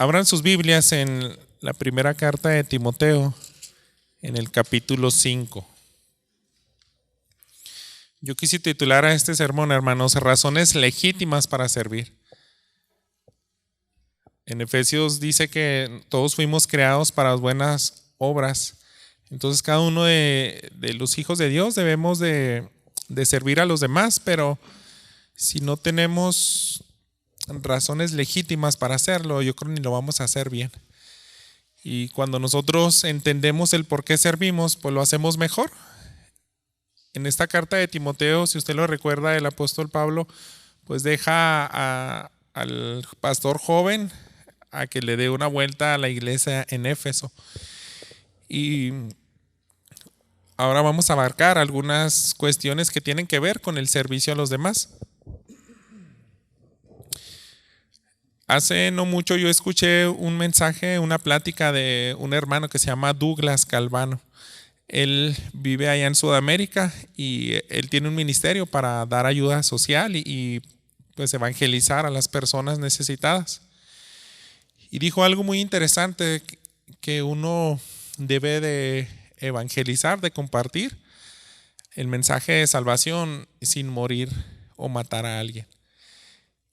Abran sus Biblias en la primera carta de Timoteo, en el capítulo 5. Yo quise titular a este sermón, hermanos, razones legítimas para servir. En Efesios dice que todos fuimos creados para buenas obras. Entonces cada uno de los hijos de Dios debemos de servir a los demás, pero si no tenemos razones legítimas para hacerlo, yo creo que ni lo vamos a hacer bien. Y cuando nosotros entendemos el por qué servimos, pues lo hacemos mejor. En esta carta de Timoteo, si usted lo recuerda, el apóstol Pablo pues deja al pastor joven a que le dé una vuelta a la iglesia en Éfeso. Y ahora vamos a abarcar algunas cuestiones que tienen que ver con el servicio a los demás. Hace no mucho yo escuché un mensaje, una plática de un hermano que se llama Douglas Calvano. Él vive allá en Sudamérica y él tiene un ministerio para dar ayuda social y pues evangelizar a las personas necesitadas. Y dijo algo muy interesante, que uno debe de evangelizar, de compartir el mensaje de salvación sin morir o matar a alguien.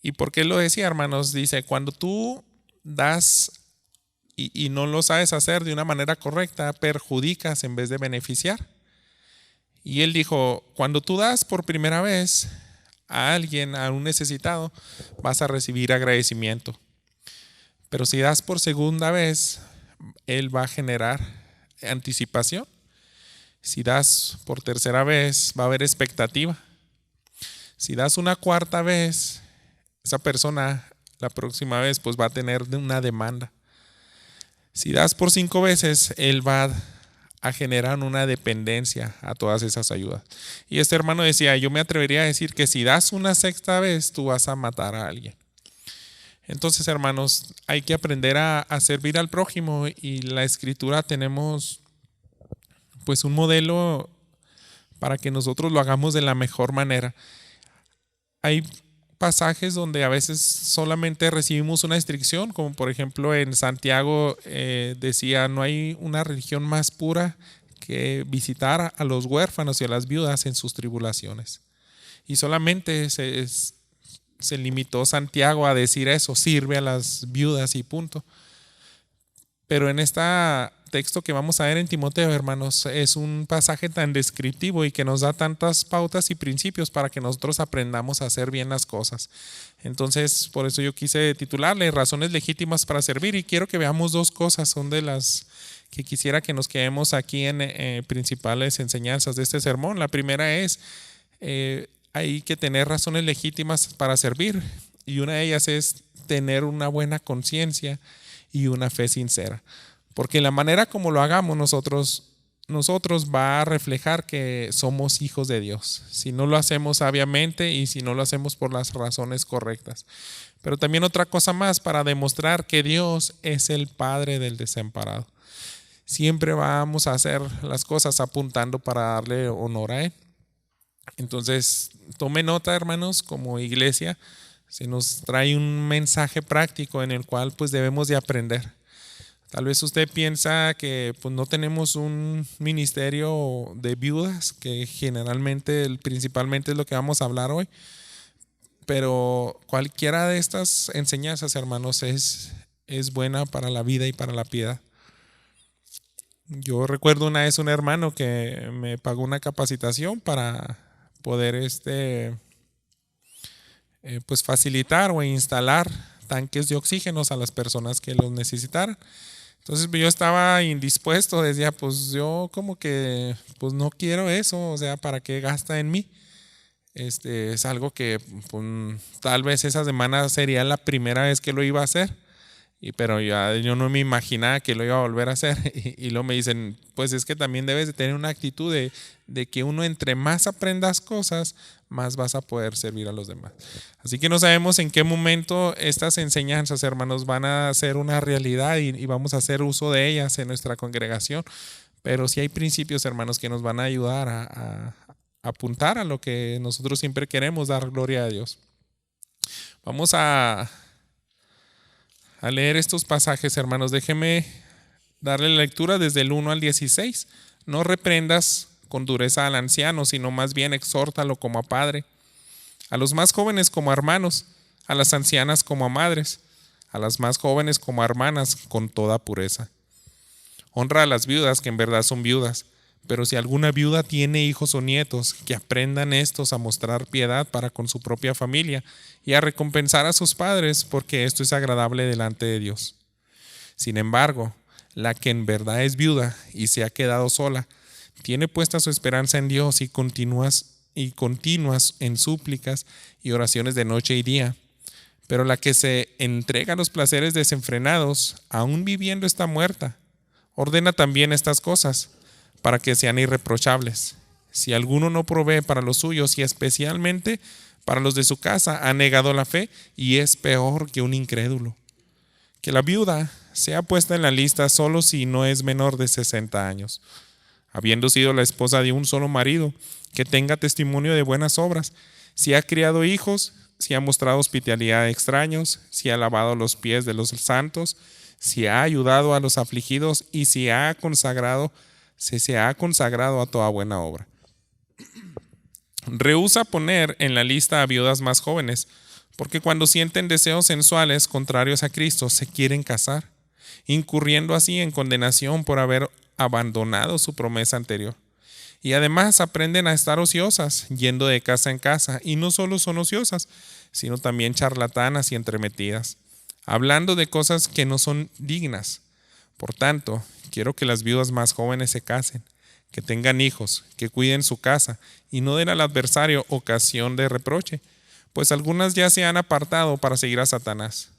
¿Y por qué lo decía, hermanos? Dice, cuando tú das y no lo sabes hacer de una manera correcta, perjudicas en vez de beneficiar. Y él dijo, cuando tú das por primera vez a alguien, a un necesitado, vas a recibir agradecimiento. Pero si das por segunda vez, él va a generar anticipación. Si das por tercera vez, va a haber expectativa. Si das una cuarta vez, esa persona la próxima vez pues va a tener una demanda. Si das por 5 veces, él va a generar una dependencia a todas esas ayudas. Y este hermano decía, yo me atrevería a decir que si das una sexta vez, tú vas a matar a alguien. Entonces, hermanos, hay que aprender a servir al prójimo, y la escritura tenemos pues un modelo para que nosotros lo hagamos de la mejor manera. Hay pasajes donde a veces solamente recibimos una instrucción, como por ejemplo en Santiago decía, no hay una religión más pura que visitar a los huérfanos y a las viudas en sus tribulaciones. Y solamente se limitó Santiago a decir eso, sirve a las viudas y punto. Pero en este texto que vamos a ver en Timoteo, hermanos, es un pasaje tan descriptivo y que nos da tantas pautas y principios para que nosotros aprendamos a hacer bien las cosas. Entonces, por eso yo quise titularle razones legítimas para servir, y quiero que veamos 2 cosas, son de las que quisiera que nos quedemos aquí en principales enseñanzas de este sermón. La primera es, hay que tener razones legítimas para servir, y una de ellas es tener una buena conciencia y una fe sincera. Porque la manera como lo hagamos nosotros va a reflejar que somos hijos de Dios. Si no lo hacemos sabiamente y si no lo hacemos por las razones correctas. Pero también otra cosa más, para demostrar que Dios es el Padre del desamparado. Siempre vamos a hacer las cosas apuntando para darle honor a Él. Entonces, tome nota, hermanos, como iglesia se nos trae un mensaje práctico en el cual pues debemos de aprender. Tal vez usted piensa que pues no tenemos un ministerio de viudas, que principalmente es lo que vamos a hablar hoy. Pero cualquiera de estas enseñanzas, hermanos, es buena para la vida y para la piedad. Yo recuerdo una vez un hermano que me pagó una capacitación para poder pues facilitar o instalar tanques de oxígenos a las personas que los necesitaran. Entonces yo estaba indispuesto, decía, pues yo como que pues no quiero eso, o sea, ¿para qué gasta en mí? Es algo que pues, tal vez esa semana sería la primera vez que lo iba a hacer, pero yo no me imaginaba que lo iba a volver a hacer. Y luego me dicen, pues es que también debes de tener una actitud de que uno entre más aprendas cosas, más vas a poder servir a los demás. Así que no sabemos en qué momento estas enseñanzas, hermanos, van a ser una realidad y vamos a hacer uso de ellas en nuestra congregación. Pero sí hay principios, hermanos, que nos van a ayudar a apuntar a lo que nosotros siempre queremos, dar gloria a Dios. Vamos a Al leer estos pasajes, hermanos, déjeme darle la lectura desde el 1 al 16. No reprendas con dureza al anciano, sino más bien exhórtalo como a padre. A los más jóvenes como a hermanos, a las ancianas como a madres, a las más jóvenes como a hermanas, con toda pureza. Honra a las viudas, que en verdad son viudas. Pero si alguna viuda tiene hijos o nietos, que aprendan estos a mostrar piedad para con su propia familia y a recompensar a sus padres, porque esto es agradable delante de Dios. Sin embargo, la que en verdad es viuda y se ha quedado sola, tiene puesta su esperanza en Dios y continuas en súplicas y oraciones de noche y día. Pero la que se entrega a los placeres desenfrenados, aún viviendo, está muerta. Ordena también estas cosas, para que sean irreprochables. Si alguno no provee para los suyos y especialmente para los de su casa, ha negado la fe y es peor que un incrédulo. Que la viuda sea puesta en la lista solo si no es menor de 60 años, habiendo sido la esposa de un solo marido, que tenga testimonio de buenas obras, si ha criado hijos, si ha mostrado hospitalidad a extraños, si ha lavado los pies de los santos, si ha ayudado a los afligidos y si se ha consagrado a toda buena obra. Rehúsa poner en la lista a viudas más jóvenes, porque cuando sienten deseos sensuales contrarios a Cristo se quieren casar, incurriendo así en condenación por haber abandonado su promesa anterior. Y además aprenden a estar ociosas, yendo de casa en casa, y no solo son ociosas, sino también charlatanas y entremetidas, hablando de cosas que no son dignas. Por tanto, quiero que las viudas más jóvenes se casen, que tengan hijos, que cuiden su casa y no den al adversario ocasión de reproche, pues algunas ya se han apartado para seguir a Satanás.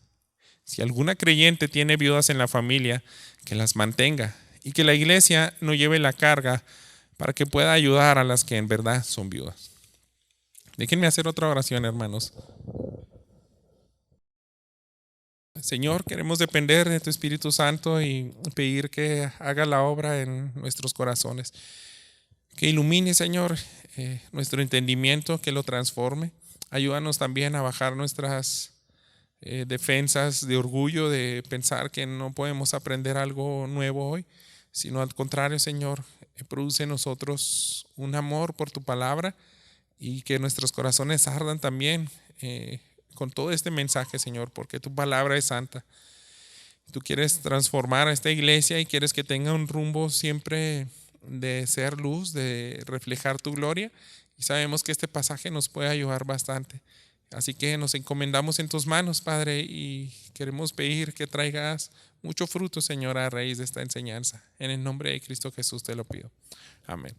Si alguna creyente tiene viudas en la familia, que las mantenga y que la iglesia no lleve la carga para que pueda ayudar a las que en verdad son viudas. Déjenme hacer otra oración, hermanos. Señor, queremos depender de tu Espíritu Santo y pedir que haga la obra en nuestros corazones. Que ilumine, Señor, nuestro entendimiento, que lo transforme. Ayúdanos también a bajar nuestras defensas de orgullo, de pensar que no podemos aprender algo nuevo hoy, sino al contrario, Señor, produce en nosotros un amor por tu palabra y que nuestros corazones ardan también con todo este mensaje, Señor, porque tu palabra es santa. Tú quieres transformar a esta iglesia y quieres que tenga un rumbo siempre de ser luz, de reflejar tu gloria. Y sabemos que este pasaje nos puede ayudar bastante. Así que nos encomendamos en tus manos, Padre, y queremos pedir que traigas mucho fruto, Señor, a raíz de esta enseñanza. En el nombre de Cristo Jesús te lo pido. Amén.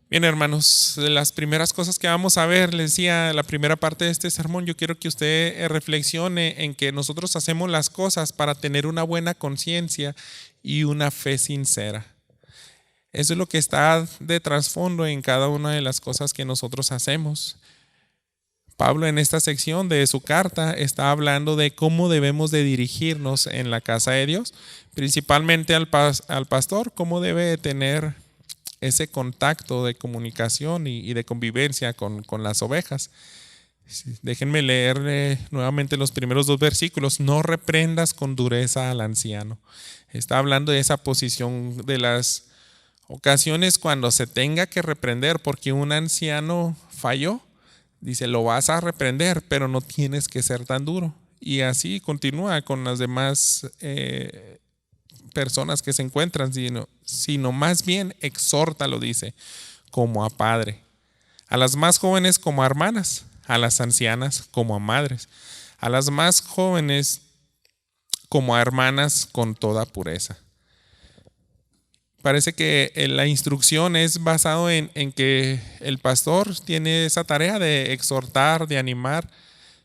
Bien, hermanos, de las primeras cosas que vamos a ver, les decía, la primera parte de este sermón, yo quiero que usted reflexione en que nosotros hacemos las cosas para tener una buena conciencia y una fe sincera. Eso es lo que está de trasfondo en cada una de las cosas que nosotros hacemos. Pablo en esta sección de su carta está hablando de cómo debemos de dirigirnos en la casa de Dios, principalmente al pastor, cómo debe tener ese contacto de comunicación y de convivencia con las ovejas. Déjenme leer nuevamente los primeros 2 versículos. No reprendas con dureza al anciano. Está hablando de esa posición de las ocasiones cuando se tenga que reprender porque un anciano falló. Dice, lo vas a reprender, pero no tienes que ser tan duro. Y así continúa con las demás personas que se encuentran, sino más bien exhórtalo, dice, como a padre. A las más jóvenes como a hermanas, a las ancianas como a madres, a las más jóvenes como a hermanas con toda pureza. Parece que la instrucción es basado en que el pastor tiene esa tarea de exhortar, de animar,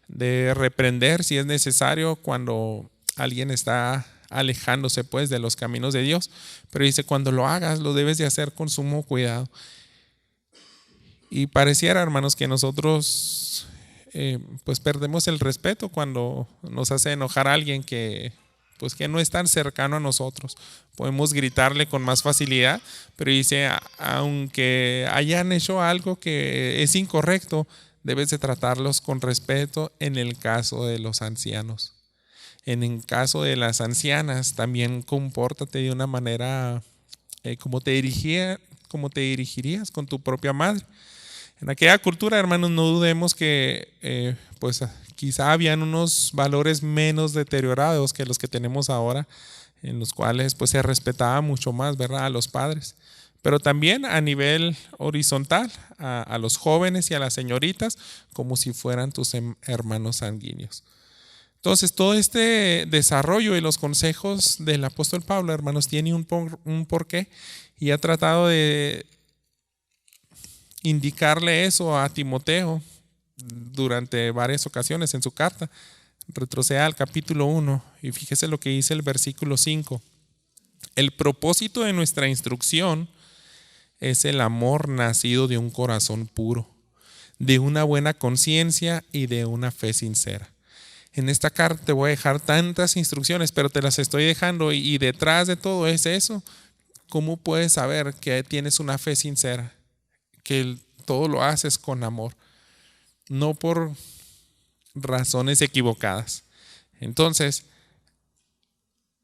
de reprender si es necesario cuando alguien está alejándose pues de los caminos de Dios. Pero dice, cuando lo hagas, lo debes de hacer con sumo cuidado. Y pareciera, hermanos, que nosotros pues perdemos el respeto cuando nos hace enojar a alguien que no es tan cercano a nosotros. Podemos gritarle con más facilidad, pero dice, aunque hayan hecho algo que es incorrecto, debes de tratarlos con respeto en el caso de los ancianos. En el caso de las ancianas, también compórtate de una manera como te dirigirías con tu propia madre. En aquella cultura, hermanos, no dudemos que pues quizá habían unos valores menos deteriorados que los que tenemos ahora, en los cuales pues se respetaba mucho más, ¿verdad?, a los padres. Pero también a nivel horizontal, a los jóvenes y a las señoritas, como si fueran tus hermanos sanguíneos. Entonces, todo este desarrollo y los consejos del apóstol Pablo, hermanos, tiene un porqué, y ha tratado de indicarle eso a Timoteo durante varias ocasiones en su carta. Retroceda al capítulo 1 y fíjese lo que dice el versículo 5. El propósito de nuestra instrucción es el amor nacido de un corazón puro, de una buena conciencia y de una fe sincera. En esta carta te voy a dejar tantas instrucciones, pero te las estoy dejando, y detrás de todo es eso. ¿Cómo puedes saber que tienes una fe sincera? Que todo lo haces con amor, no por razones equivocadas. Entonces,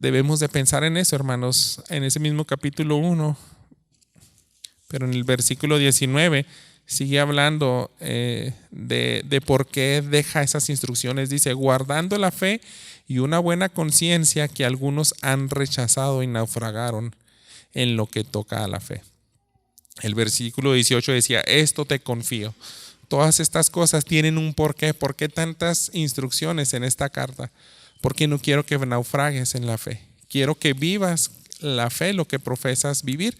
debemos de pensar en eso, hermanos, en ese mismo capítulo 1, pero en el versículo 19 sigue hablando de por qué deja esas instrucciones. Dice, guardando la fe y una buena conciencia que algunos han rechazado y naufragaron en lo que toca a la fe. El versículo 18 decía, esto te confío. Todas estas cosas tienen un porqué. ¿Por qué tantas instrucciones en esta carta? Porque no quiero que naufragues en la fe. Quiero que vivas la fe, lo que profesas vivir.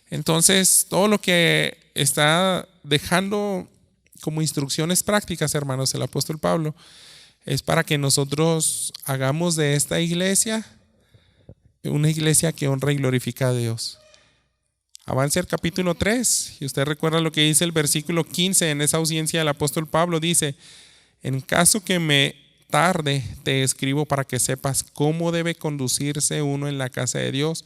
Entonces, todo lo que está dejando como instrucciones prácticas, hermanos, el apóstol Pablo, es para que nosotros hagamos de esta iglesia una iglesia que honra y glorifica a Dios. Avance al capítulo 3 y usted recuerda lo que dice el versículo 15 en esa audiencia del apóstol Pablo. Dice, en caso que me tarde, te escribo para que sepas cómo debe conducirse uno en la casa de Dios,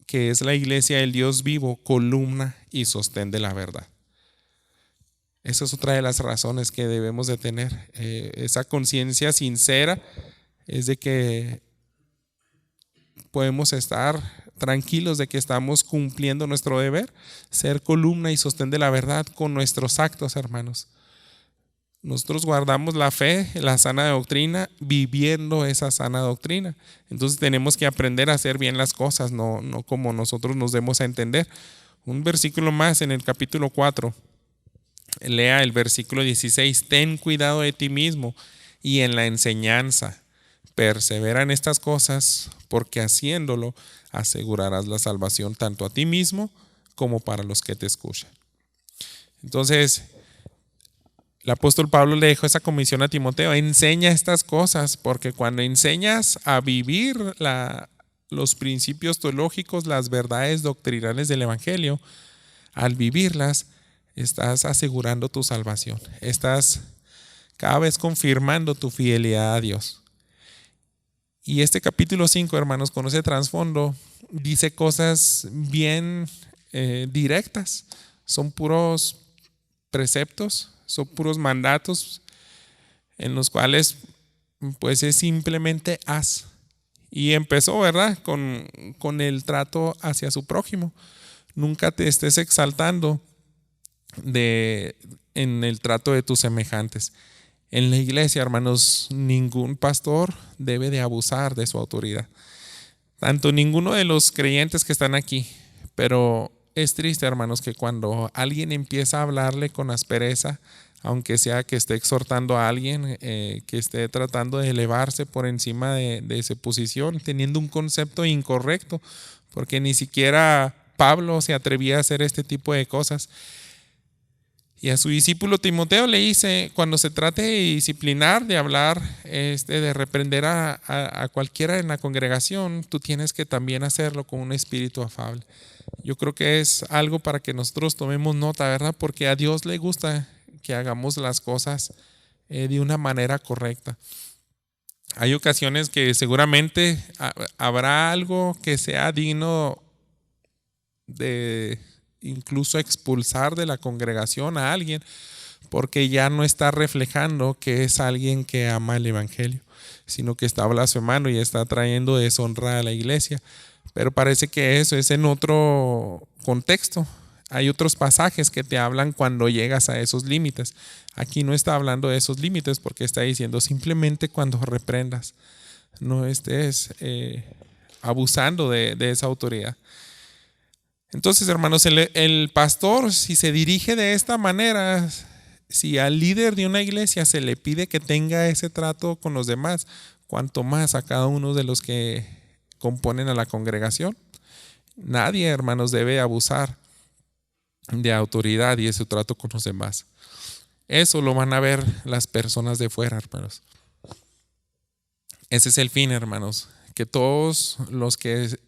que es la iglesia del Dios vivo, columna y sostén de la verdad. Esa es otra de las razones que debemos de tener. Esa conciencia sincera es de que podemos estar tranquilos de que estamos cumpliendo nuestro deber, ser columna y sostén de la verdad con nuestros actos, hermanos. Nosotros guardamos la fe, la sana doctrina, viviendo esa sana doctrina. Entonces tenemos que aprender a hacer bien las cosas, no como nosotros nos demos a entender. Un versículo más en el capítulo 4. Lea el versículo 16. Ten cuidado de ti mismo y en la enseñanza. Persevera en estas cosas, porque haciéndolo asegurarás la salvación tanto a ti mismo como para los que te escuchan. Entonces, el apóstol Pablo le dejó esa comisión a Timoteo: enseña estas cosas, porque cuando enseñas a vivir los principios teológicos, las verdades doctrinales del evangelio, al vivirlas, estás asegurando tu salvación. Estás cada vez confirmando tu fidelidad a Dios. Y este capítulo 5, hermanos, con ese trasfondo, dice cosas bien directas. Son puros preceptos, son puros mandatos en los cuales pues es simplemente haz. Y empezó, ¿verdad?, con el trato hacia su prójimo. Nunca te estés exaltando en el trato de tus semejantes. En la iglesia, hermanos, ningún pastor debe de abusar de su autoridad. Tanto ninguno de los creyentes que están aquí. Pero es triste, hermanos, que cuando alguien empieza a hablarle con aspereza, aunque sea que esté exhortando a alguien, que esté tratando de elevarse por encima de su posición, teniendo un concepto incorrecto, porque ni siquiera Pablo se atrevía a hacer este tipo de cosas. Y a su discípulo Timoteo le dice, cuando se trate de disciplinar, de hablar, de reprender a cualquiera en la congregación, tú tienes que también hacerlo con un espíritu afable. Yo creo que es algo para que nosotros tomemos nota, ¿verdad? Porque a Dios le gusta que hagamos las cosas de una manera correcta. Hay ocasiones que seguramente habrá algo que sea digno de incluso expulsar de la congregación a alguien porque ya no está reflejando que es alguien que ama el evangelio, sino que está blasfemando y está trayendo deshonra a la iglesia. Pero parece que eso es en otro contexto. Hay otros pasajes que te hablan cuando llegas a esos límites. Aquí no está hablando de esos límites porque está diciendo simplemente cuando reprendas. No estés abusando de esa autoridad. Entonces, hermanos, el pastor, si se dirige de esta manera, si al líder de una iglesia se le pide que tenga ese trato con los demás, cuanto más a cada uno de los que componen a la congregación. Nadie, hermanos, debe abusar de autoridad y de su trato con los demás. Eso lo van a ver las personas de fuera, hermanos. Ese es el fin, hermanos, que todos los que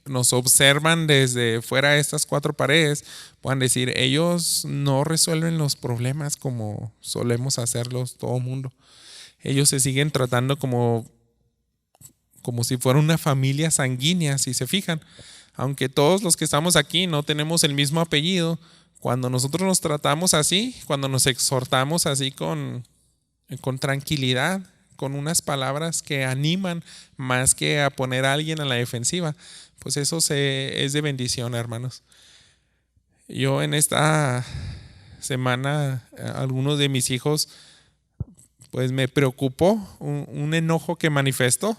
nos observan desde fuera de estas cuatro paredes puedan decir, ellos no resuelven los problemas como solemos hacerlos todo el mundo. Ellos se siguen tratando como si fuera una familia sanguínea, si se fijan. Aunque todos los que estamos aquí no tenemos el mismo apellido, cuando nosotros nos tratamos así, cuando nos exhortamos así con tranquilidad, con unas palabras que animan más que a poner a alguien a la defensiva, pues eso es de bendición, hermanos. Yo en esta semana, algunos de mis hijos, pues me preocupó un enojo que manifestó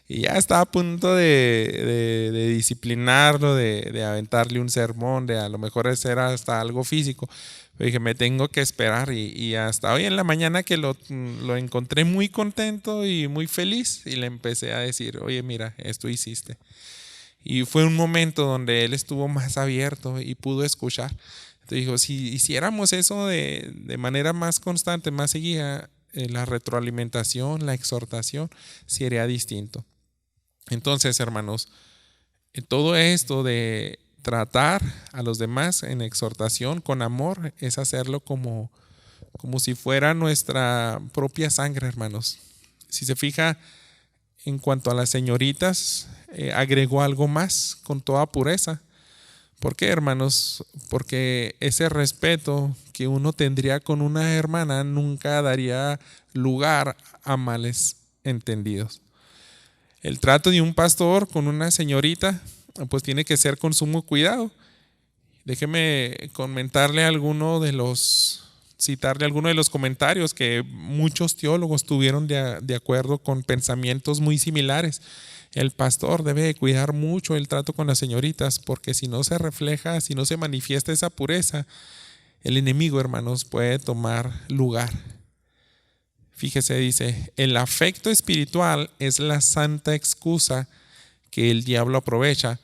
y ya estaba a punto de disciplinarlo, de aventarle un sermón, de a lo mejor hacer hasta algo físico. Pero dije, me tengo que esperar y hasta hoy en la mañana que lo encontré muy contento y muy feliz y le empecé a decir, oye, mira, esto hiciste. Y fue un momento donde él estuvo más abierto y pudo escuchar. Entonces dijo, si hiciéramos eso de manera más constante, más seguida, la retroalimentación, la exhortación sería distinto. Entonces, hermanos, todo esto de tratar a los demás en exhortación con amor es hacerlo como si fuera nuestra propia sangre, hermanos. Si se fija, en cuanto a las señoritas, agregó algo más con toda pureza. ¿Por qué, hermanos? Porque ese respeto que uno tendría con una hermana nunca daría lugar a males entendidos. El trato de un pastor con una señorita, pues tiene que ser con sumo cuidado. Déjeme citarle alguno de los comentarios que muchos teólogos tuvieron de acuerdo con pensamientos muy similares. El pastor debe cuidar mucho el trato con las señoritas, porque si no se refleja, si no se manifiesta esa pureza, el enemigo, hermanos, puede tomar lugar. Fíjese, dice, el afecto espiritual es la santa excusa que el diablo aprovecha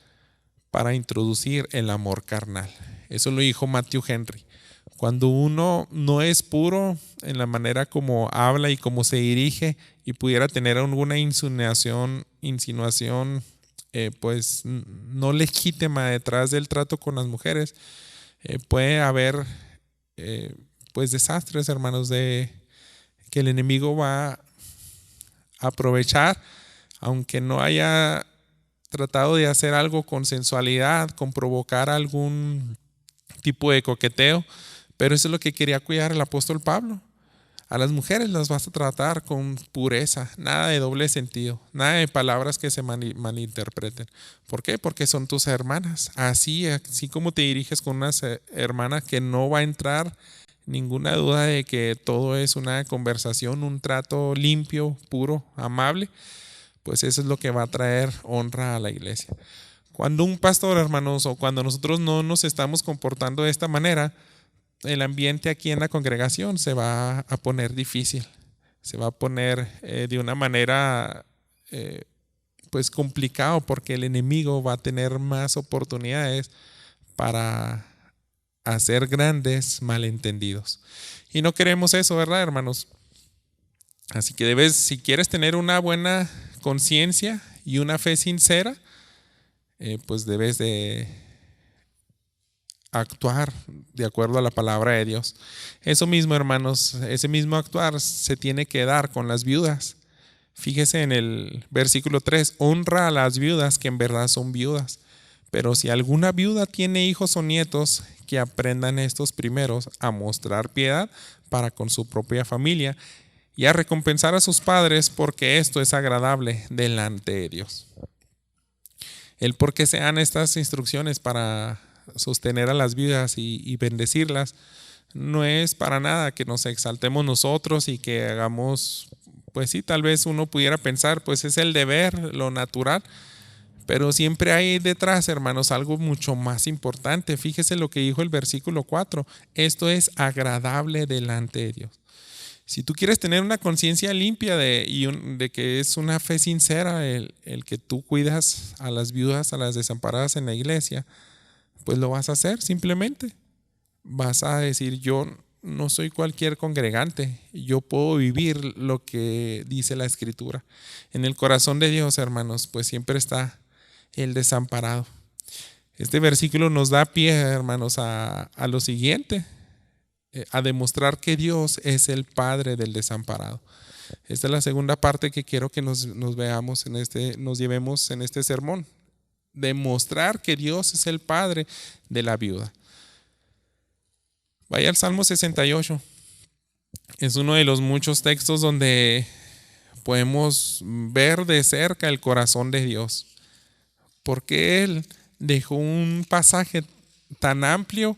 para introducir el amor carnal. Eso lo dijo Matthew Henry. Cuando uno no es puro en la manera como habla y como se dirige y pudiera tener alguna insinuación pues no legítima detrás del trato con las mujeres, puede haber pues desastres, hermanos, de que el enemigo va a aprovechar, aunque no haya tratado de hacer algo con sensualidad, con provocar algún tipo de coqueteo. Pero eso es lo que quería cuidar el apóstol Pablo. A las mujeres las vas a tratar con pureza, nada de doble sentido, nada de palabras que se malinterpreten. ¿Por qué? Porque son tus hermanas. Así como te diriges con una hermana, que no va a entrar ninguna duda de que todo es una conversación, un trato limpio, puro, amable, pues eso es lo que va a traer honra a la iglesia. Cuando un pastor, hermanos, o cuando nosotros no nos estamos comportando de esta manera, el ambiente aquí en la congregación se va a poner difícil, se va a poner de una manera pues complicado, porque el enemigo va a tener más oportunidades para hacer grandes malentendidos. Y no queremos eso, ¿verdad, hermanos? Así que si quieres tener una buena conciencia y una fe sincera, pues debes de actuar de acuerdo a la palabra de Dios. Eso mismo, hermanos, ese mismo actuar se tiene que dar con las viudas. Fíjese en el versículo 3, honra a las viudas que en verdad son viudas. Pero si alguna viuda tiene hijos o nietos, que aprendan estos primeros a mostrar piedad para con su propia familia y a recompensar a sus padres, porque esto es agradable delante de Dios. El por qué sean estas instrucciones para sostener a las viudas y bendecirlas no es para nada que nos exaltemos nosotros y que hagamos, pues sí, tal vez uno pudiera pensar, pues es el deber, lo natural, pero siempre hay detrás, hermanos, algo mucho más importante. Fíjese lo que dijo el versículo 4, esto es agradable delante de Dios. Si tú quieres tener una conciencia limpia de que es una fe sincera el que tú cuidas a las viudas, a las desamparadas en la iglesia, pues lo vas a hacer simplemente. Vas a decir, yo no soy cualquier congregante, yo puedo vivir lo que dice la Escritura. En el corazón de Dios, hermanos, pues siempre está el desamparado. Este versículo nos da pie, hermanos, a lo siguiente, a demostrar que Dios es el Padre del desamparado. Esta es la segunda parte que quiero que nos veamos nos llevemos en este sermón. Demostrar que Dios es el Padre de la viuda. Vaya al Salmo 68. Es uno de los muchos textos donde podemos ver de cerca el corazón de Dios. Porque Él dejó un pasaje tan amplio,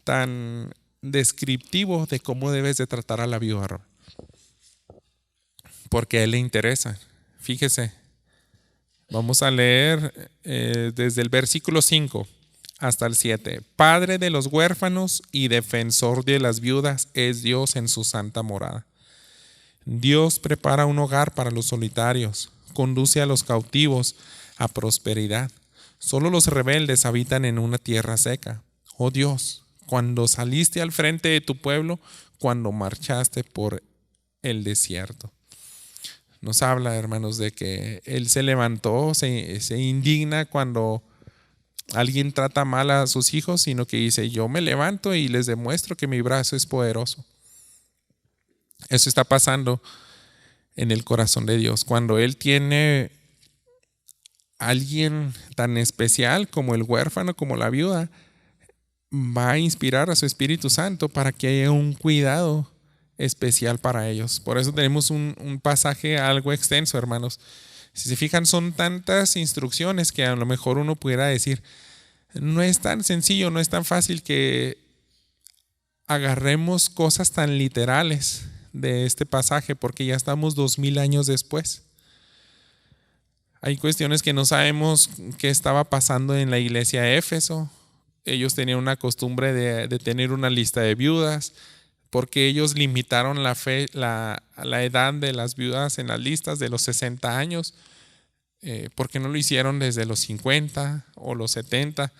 tan descriptivo de cómo debes de tratar a la viuda. Porque a Él le interesa. Fíjese, vamos a leer desde el versículo 5 hasta el 7. Padre de los huérfanos y defensor de las viudas es Dios en su santa morada. Dios prepara un hogar para los solitarios, conduce a los cautivos a prosperidad. Solo los rebeldes habitan en una tierra seca. Oh Dios, cuando saliste al frente de tu pueblo, cuando marchaste por el desierto. Nos habla, hermanos, de que Él se levantó, se indigna cuando alguien trata mal a sus hijos, sino que dice, yo me levanto y les demuestro que mi brazo es poderoso. Eso está pasando en el corazón de Dios. Cuando Él tiene a alguien tan especial como el huérfano, como la viuda, va a inspirar a su Espíritu Santo para que haya un cuidado especial para ellos. Por eso tenemos un pasaje algo extenso, hermanos. Si se fijan, son tantas instrucciones que a lo mejor uno pudiera decir, no es tan sencillo, no es tan fácil que agarremos cosas tan literales de este pasaje, porque ya estamos 2000 años después. Hay cuestiones que no sabemos qué estaba pasando en la iglesia de Éfeso. Ellos tenían una costumbre de tener una lista de viudas, porque ellos limitaron la edad de las viudas en las listas de los 60 años. ¿Por qué no lo hicieron desde los 50 o los 70?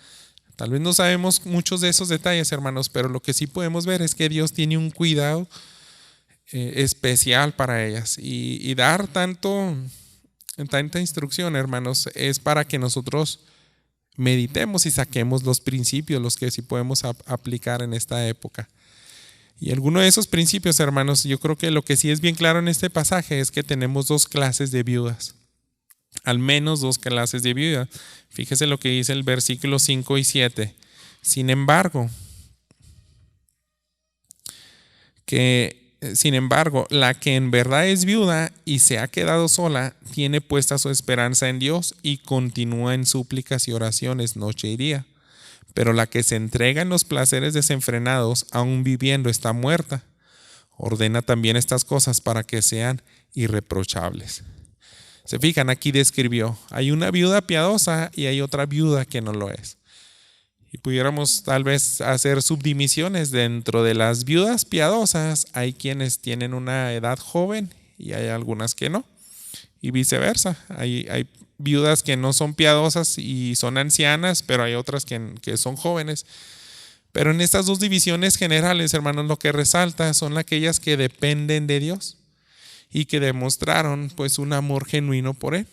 Tal vez no sabemos muchos de esos detalles, hermanos, pero lo que sí podemos ver es que Dios tiene un cuidado especial para ellas. Y dar tanta instrucción, hermanos, es para que nosotros meditemos y saquemos los principios, los que sí podemos aplicar en esta época. Y alguno de esos principios, hermanos, yo creo que lo que sí es bien claro en este pasaje es que tenemos dos clases de viudas. Al menos dos clases de viudas. Fíjese lo que dice el versículo 5 y 7. Sin embargo, la que en verdad es viuda y se ha quedado sola, tiene puesta su esperanza en Dios y continúa en súplicas y oraciones noche y día. Pero la que se entrega en los placeres desenfrenados, aún viviendo, está muerta. Ordena también estas cosas para que sean irreprochables. Se fijan, aquí describió, hay una viuda piadosa y hay otra viuda que no lo es. Y pudiéramos tal vez hacer subdivisiones. Dentro de las viudas piadosas hay quienes tienen una edad joven y hay algunas que no. Y viceversa, hay viudas que no son piadosas y son ancianas, pero hay otras que son jóvenes. Pero en estas dos divisiones generales, hermanos, lo que resalta son aquellas que dependen de Dios y que demostraron pues un amor genuino por Él.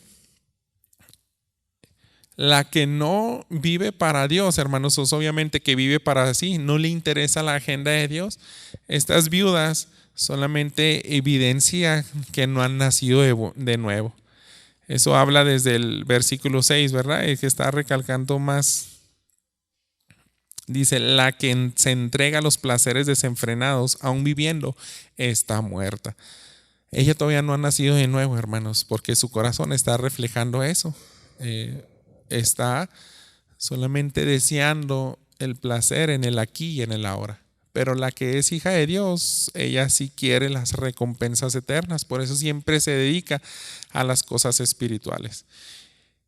La que no vive para Dios, hermanos, es obviamente que vive para sí, no le interesa la agenda de Dios. Estas viudas solamente evidencia que no han nacido de nuevo. Eso habla desde el versículo 6, ¿verdad? Es que está recalcando más Dice, la que se entrega a los placeres desenfrenados, aún viviendo, está muerta. Ella todavía no ha nacido de nuevo, hermanos, porque su corazón está reflejando eso. Está solamente deseando el placer en el aquí y en el ahora. Pero la que es hija de Dios, ella sí quiere las recompensas eternas. Por eso siempre se dedica a las cosas espirituales.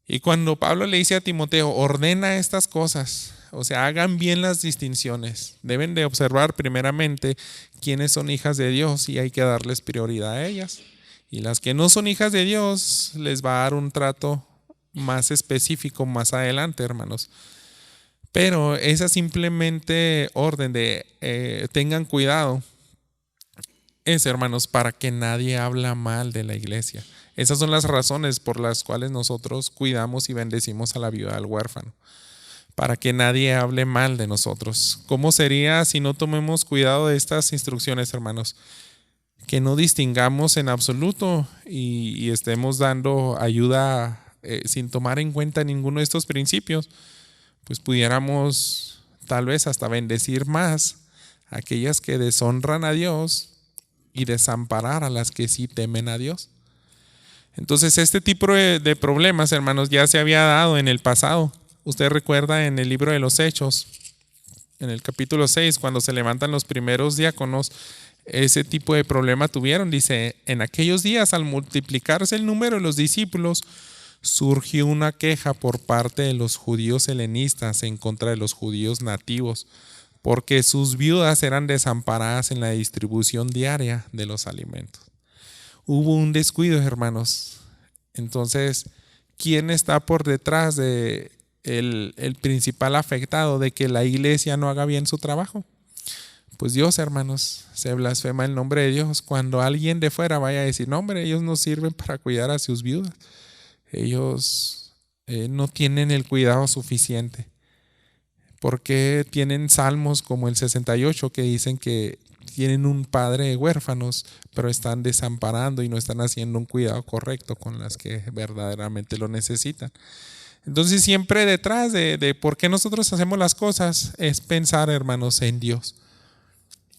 Y cuando Pablo le dice a Timoteo, ordena estas cosas, o sea, hagan bien las distinciones. Deben de observar primeramente quiénes son hijas de Dios y hay que darles prioridad a ellas. Y las que no son hijas de Dios, les va a dar un trato más específico más adelante, hermanos. Pero esa simplemente orden de tengan cuidado es, hermanos, para que nadie hable mal de la iglesia. Esas son las razones por las cuales nosotros cuidamos y bendecimos a la viuda del huérfano. Para que nadie hable mal de nosotros. ¿Cómo sería si no tomemos cuidado de estas instrucciones, hermanos? Que no distingamos en absoluto y estemos dando ayuda sin tomar en cuenta ninguno de estos principios. Pues pudiéramos tal vez hasta bendecir más a aquellas que deshonran a Dios y desamparar a las que sí temen a Dios. Entonces este tipo de problemas, hermanos, ya se había dado en el pasado. Usted recuerda en el libro de los Hechos, en el capítulo 6, cuando se levantan los primeros diáconos, ese tipo de problema tuvieron. Dice, en aquellos días al multiplicarse el número de los discípulos, surgió una queja por parte de los judíos helenistas en contra de los judíos nativos, porque sus viudas eran desamparadas en la distribución diaria de los alimentos. Hubo un descuido, hermanos. Entonces, ¿quién está por detrás de el principal afectado de que la iglesia no haga bien su trabajo? Pues Dios, hermanos. Se blasfema el nombre de Dios cuando alguien de fuera vaya a decir, no, hombre, ellos no sirven para cuidar a sus viudas. Ellos no tienen el cuidado suficiente. Porque tienen salmos como el 68 que dicen que tienen un padre de huérfanos, pero están desamparando y no están haciendo un cuidado correcto con las que verdaderamente lo necesitan. Entonces siempre detrás de por qué nosotros hacemos las cosas es pensar, hermanos, en Dios.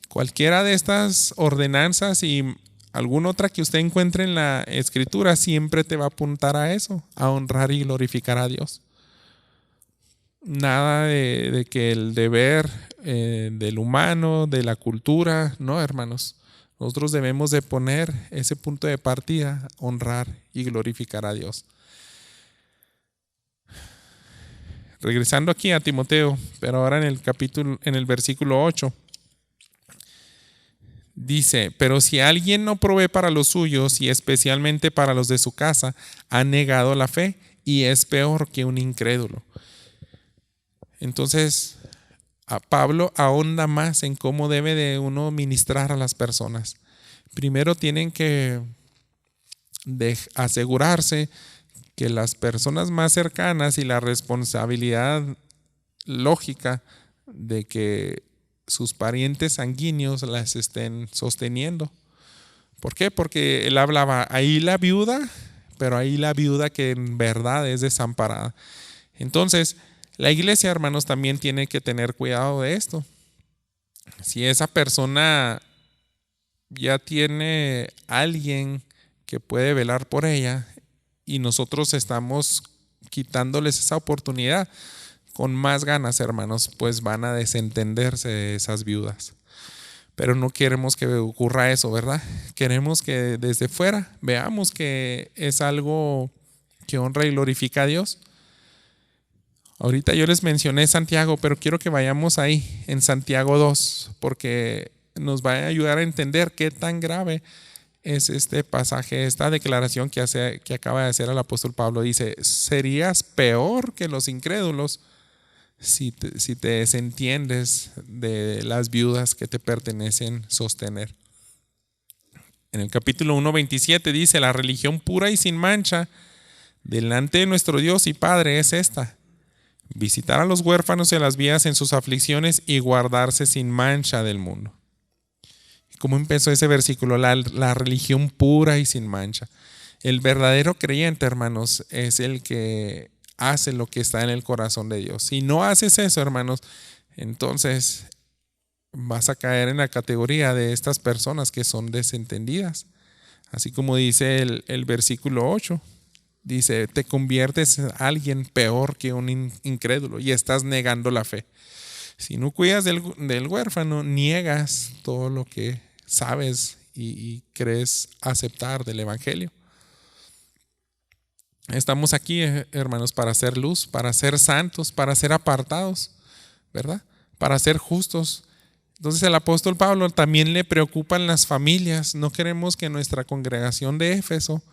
Cualquiera de estas ordenanzas y alguna otra que usted encuentre en la Escritura siempre te va a apuntar a eso, a honrar y glorificar a Dios. Nada de que el deber del humano, de la cultura, no, hermanos. Nosotros debemos de poner ese punto de partida, honrar y glorificar a Dios. Regresando aquí a Timoteo, pero ahora en el versículo 8. Dice, pero si alguien no provee para los suyos y especialmente para los de su casa, ha negado la fe y es peor que un incrédulo. Entonces, a Pablo ahonda más en cómo debe de uno ministrar a las personas. Primero tienen que asegurarse que las personas más cercanas y la responsabilidad lógica de que sus parientes sanguíneos las estén sosteniendo. ¿Por qué? Porque él hablaba ahí la viuda, pero ahí la viuda que en verdad es desamparada. Entonces, la iglesia, hermanos, también tiene que tener cuidado de esto. Si esa persona ya tiene alguien que puede velar por ella y nosotros estamos quitándoles esa oportunidad, con más ganas, hermanos, pues van a desentenderse de esas viudas. Pero no queremos que ocurra eso, ¿verdad? Queremos que desde fuera veamos que es algo que honra y glorifica a Dios. Ahorita yo les mencioné Santiago, pero quiero que vayamos ahí, en Santiago 2, porque nos va a ayudar a entender qué tan grave es este pasaje, esta declaración que acaba de hacer el apóstol Pablo. Dice, serías peor que los incrédulos si te desentiendes de las viudas que te pertenecen sostener. En el capítulo 1:27 dice, la religión pura y sin mancha delante de nuestro Dios y Padre es esta: visitar a los huérfanos y a las viudas en sus aflicciones y guardarse sin mancha del mundo. ¿Cómo empezó ese versículo? La religión pura y sin mancha. El verdadero creyente, hermanos, es el que hace lo que está en el corazón de Dios. Si no haces eso, hermanos, Entonces vas a caer en la categoría de estas personas que son desentendidas. Así como dice el versículo 8, dice, te conviertes en alguien peor que un incrédulo y estás negando la fe. Si no cuidas del huérfano, niegas todo lo que sabes y crees aceptar del evangelio. Estamos aquí, hermanos, para ser luz, para ser santos, para ser apartados, ¿verdad? Para ser justos. Entonces el apóstol Pablo también le preocupan las familias. No queremos que en nuestra congregación de Éfeso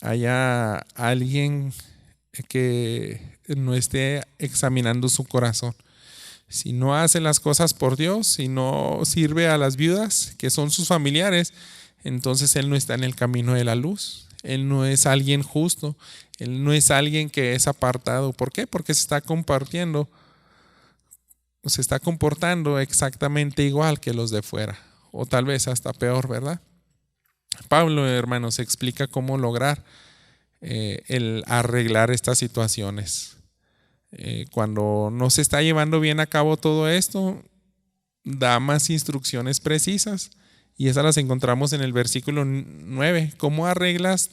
haya alguien que no esté examinando su corazón. Si no hace las cosas por Dios, si no sirve a las viudas, que son sus familiares, entonces él no está en el camino de la luz. Él no es alguien justo. Él no es alguien que es apartado. ¿Por qué? Porque se está comportando exactamente igual que los de fuera, o tal vez hasta peor, ¿verdad? Pablo, hermanos, explica cómo lograr el arreglar estas situaciones. Cuando no se está llevando bien a cabo todo esto, da más instrucciones precisas y esas las encontramos en el versículo 9. ¿Cómo arreglas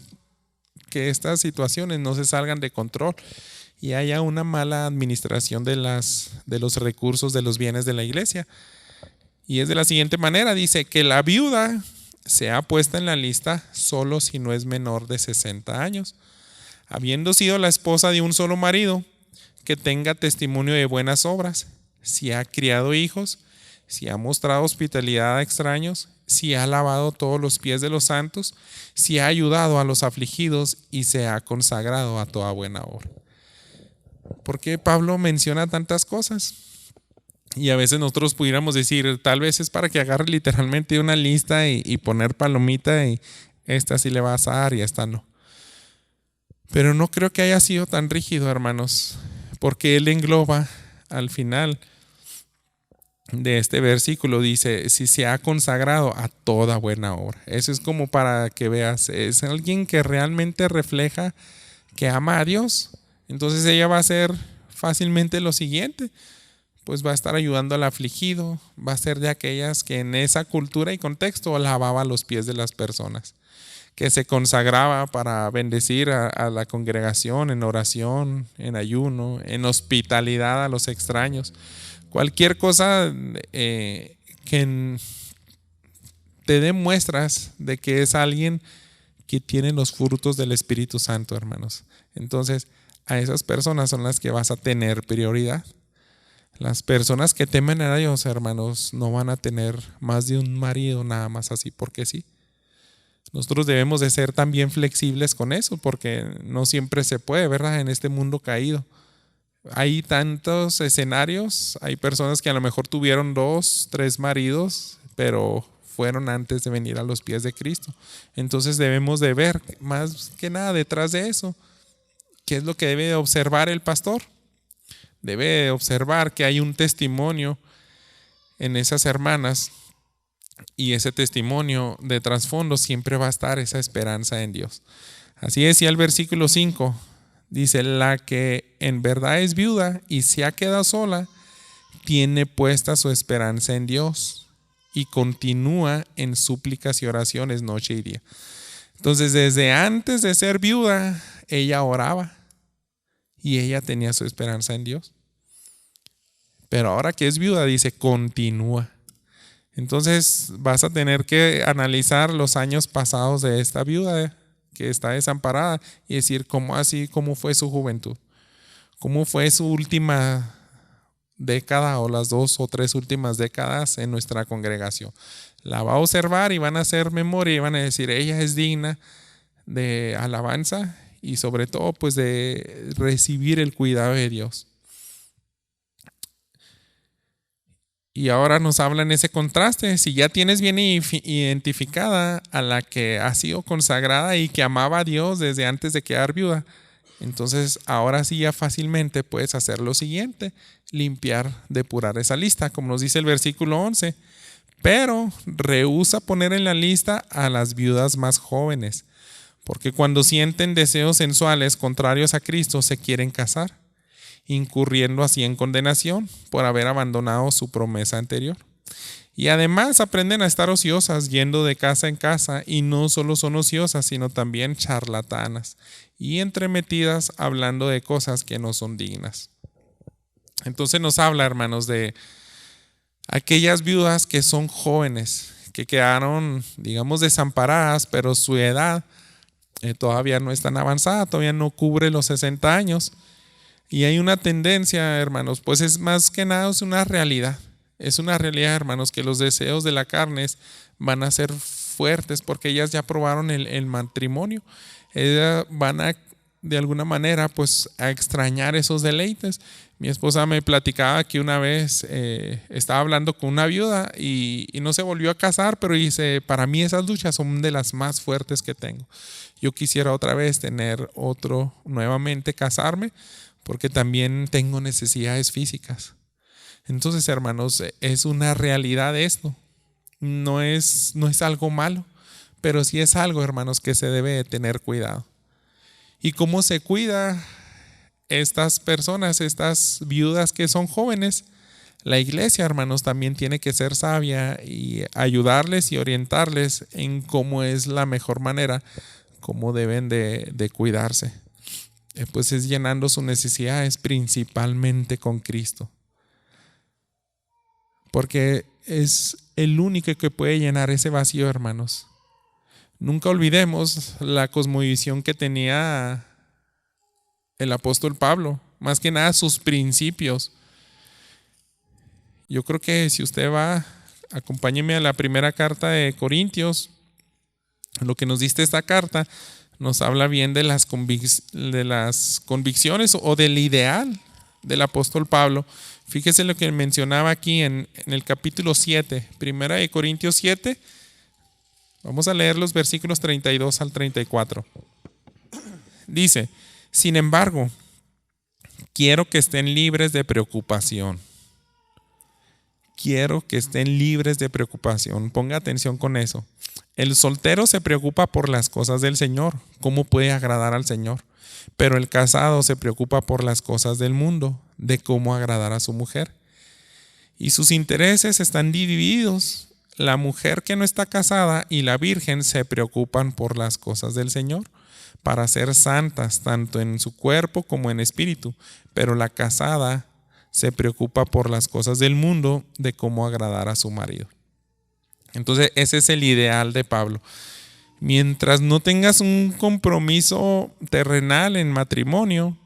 que estas situaciones no se salgan de control y haya una mala administración de los recursos, de los bienes de la iglesia? Y es de la siguiente manera, dice que la viuda sea puesta en la lista solo si no es menor de 60 años, habiendo sido la esposa de un solo marido, que tenga testimonio de buenas obras, si ha criado hijos, si ha mostrado hospitalidad a extraños, si ha lavado todos los pies de los santos, si ha ayudado a los afligidos y se ha consagrado a toda buena obra. ¿Por qué Pablo menciona tantas cosas? Y a veces nosotros pudiéramos decir, tal vez es para que agarre literalmente una lista y poner palomita y esta sí le vas a dar y esta no. Pero no creo que haya sido tan rígido, hermanos, porque él engloba al final de este versículo, dice, si se ha consagrado a toda buena obra. Eso es como para que veas, es alguien que realmente refleja que ama a Dios. Entonces ella va a hacer fácilmente lo siguiente, pues va a estar ayudando al afligido, va a ser de aquellas que en esa cultura y contexto lavaba los pies de las personas, que se consagraba para bendecir a la congregación en oración, en ayuno, en hospitalidad a los extraños. Cualquier cosa que te dé muestras de que es alguien que tiene los frutos del Espíritu Santo, hermanos. Entonces, a esas personas son las que vas a tener prioridad. Las personas que temen a Dios, hermanos, no van a tener más de un marido nada más así porque sí. Nosotros debemos de ser también flexibles con eso, porque no siempre se puede, ¿verdad? En este mundo caído. Hay tantos escenarios, hay personas que a lo mejor tuvieron 2, 3 maridos, pero fueron antes de venir a los pies de Cristo. Entonces debemos de ver más que nada detrás de eso. ¿Qué es lo que debe de observar el pastor? Debe de observar que hay un testimonio en esas hermanas. Y ese testimonio de trasfondo siempre va a estar esa esperanza en Dios. Así decía el versículo 5. Dice, la que en verdad es viuda y se ha quedado sola, tiene puesta su esperanza en Dios y continúa en súplicas y oraciones noche y día. Entonces, desde antes de ser viuda, ella oraba y ella tenía su esperanza en Dios. Pero ahora que es viuda, dice, continúa. Entonces vas a tener que analizar los años pasados de esta viuda que está desamparada y decir cómo fue su juventud, cómo fue su última década o las 2 o 3 últimas décadas en nuestra congregación. La va a observar y van a hacer memoria y van a decir, ella es digna de alabanza y sobre todo pues de recibir el cuidado de Dios. Y ahora nos habla en ese contraste. Si ya tienes bien identificada a la que ha sido consagrada y que amaba a Dios desde antes de quedar viuda, entonces ahora sí ya fácilmente puedes hacer lo siguiente: limpiar, depurar esa lista, como nos dice el versículo 11. Pero rehúsa poner en la lista a las viudas más jóvenes, porque cuando sienten deseos sensuales contrarios a Cristo se quieren casar incurriendo así en condenación por haber abandonado su promesa anterior. Y además aprenden a estar ociosas, yendo de casa en casa, y no solo son ociosas, sino también charlatanas y entremetidas hablando de cosas que no son dignas. Entonces nos habla, hermanos, de aquellas viudas que son jóvenes, que quedaron, digamos, desamparadas, pero su edad todavía no es tan avanzada, todavía no cubre los 60 años. Y hay una tendencia, hermanos, pues es más que nada es una realidad. Es una realidad, hermanos, que los deseos de la carne van a ser fuertes porque ellas ya probaron el matrimonio. Ellas van a, de alguna manera, pues a extrañar esos deleites. Mi esposa me platicaba que una vez estaba hablando con una viuda y no se volvió a casar, pero dice, para mí esas luchas son de las más fuertes que tengo. Yo quisiera otra vez tener nuevamente casarme, porque también tengo necesidades físicas. Entonces, hermanos, es una realidad esto. No es algo malo, pero sí es algo, hermanos, que se debe de tener cuidado. ¿Y cómo se cuida estas personas, estas viudas que son jóvenes? La iglesia, hermanos, también tiene que ser sabia y ayudarles y orientarles en cómo es la mejor manera, cómo deben de cuidarse. Pues es llenando sus necesidades principalmente con Cristo. Porque es el único que puede llenar ese vacío, hermanos. Nunca olvidemos la cosmovisión que tenía el apóstol Pablo, más que nada sus principios. Yo creo que si usted va, acompáñeme a la primera carta de Corintios. Lo que nos diste esta carta nos habla bien de las convicciones o del ideal del apóstol Pablo. Fíjese lo que mencionaba aquí en el capítulo 7, primera de Corintios 7. Vamos a leer los versículos 32 al 34. Dice, sin embargo, quiero que estén libres de preocupación. Quiero que estén libres de preocupación. Ponga atención con eso. El soltero se preocupa por las cosas del Señor, cómo puede agradar al Señor. Pero el casado se preocupa por las cosas del mundo, de cómo agradar a su mujer. Y sus intereses están divididos. La mujer que no está casada y la virgen se preocupan por las cosas del Señor, para ser santas, tanto en su cuerpo como en espíritu. Pero la casada se preocupa por las cosas del mundo, de cómo agradar a su marido. Entonces ese es el ideal de Pablo. Mientras no tengas un compromiso terrenal en matrimonio,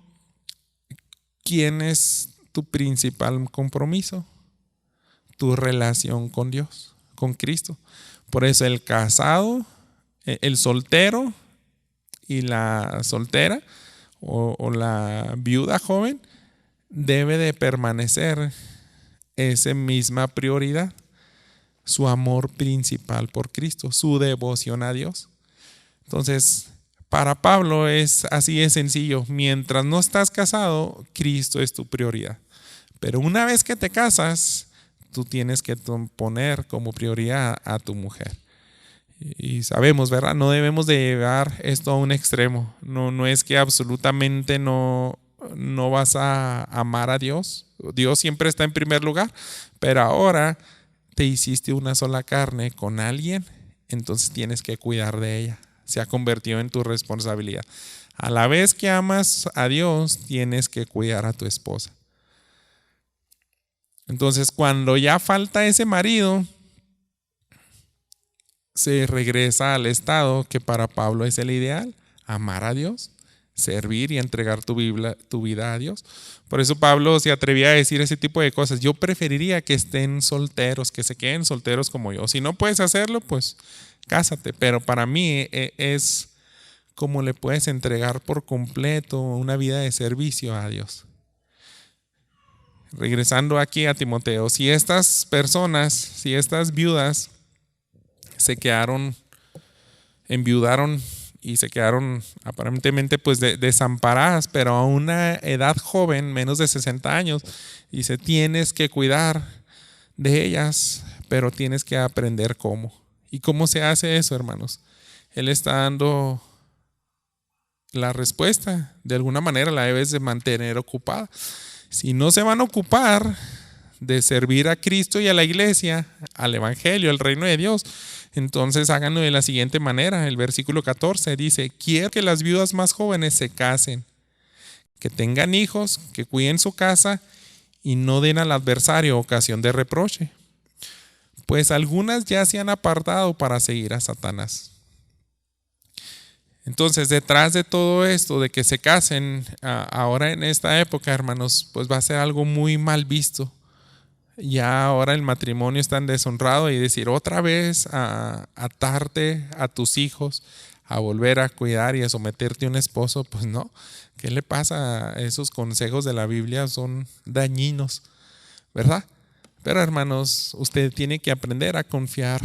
¿quién es tu principal compromiso? Tu relación con Dios, con Cristo. Por eso el casado, el soltero y la soltera o la viuda joven debe de permanecer esa misma prioridad. Su amor principal por Cristo, su devoción a Dios. Entonces, para Pablo es así de sencillo. Mientras no estás casado, Cristo es tu prioridad. Pero una vez que te casas, tú tienes que poner como prioridad a tu mujer. Y sabemos, ¿verdad? No debemos de llevar esto a un extremo. No es que absolutamente no vas a amar a Dios. Dios siempre está en primer lugar, pero ahora te hiciste una sola carne con alguien, entonces tienes que cuidar de ella. Se ha convertido en tu responsabilidad. A la vez que amas a Dios, tienes que cuidar a tu esposa. Entonces, cuando ya falta ese marido, se regresa al estado que para Pablo es el ideal: amar a Dios, servir y entregar tu vida a Dios. Por eso Pablo se atrevía a decir ese tipo de cosas. Yo preferiría que estén solteros, que se queden solteros como yo. Si no puedes hacerlo, pues cásate. Pero para mí es como le puedes entregar por completo una vida de servicio a Dios. Regresando aquí a Timoteo, si estas personas, si estas viudas enviudaron y se quedaron aparentemente pues desamparadas, pero a una edad joven, menos de 60 años, dice, tienes que cuidar de ellas, pero tienes que aprender cómo. ¿Y cómo se hace eso, hermanos? Él está dando la respuesta, de alguna manera la debes de mantener ocupada. Si no se van a ocupar de servir a Cristo y a la iglesia, al evangelio, al reino de Dios, entonces háganlo de la siguiente manera. El versículo 14 dice: quiero que las viudas más jóvenes se casen, que tengan hijos, que cuiden su casa y no den al adversario ocasión de reproche, pues algunas ya se han apartado para seguir a Satanás. Entonces, detrás de todo esto, de que se casen ahora en esta época, hermanos, pues va a ser algo muy mal visto. Ya ahora el matrimonio es tan deshonrado, y decir otra vez a atarte a tus hijos, a volver a cuidar y a someterte a un esposo, pues no. ¿Qué le pasa? Esos consejos de la Biblia son dañinos, ¿verdad? Pero hermanos, usted tiene que aprender a confiar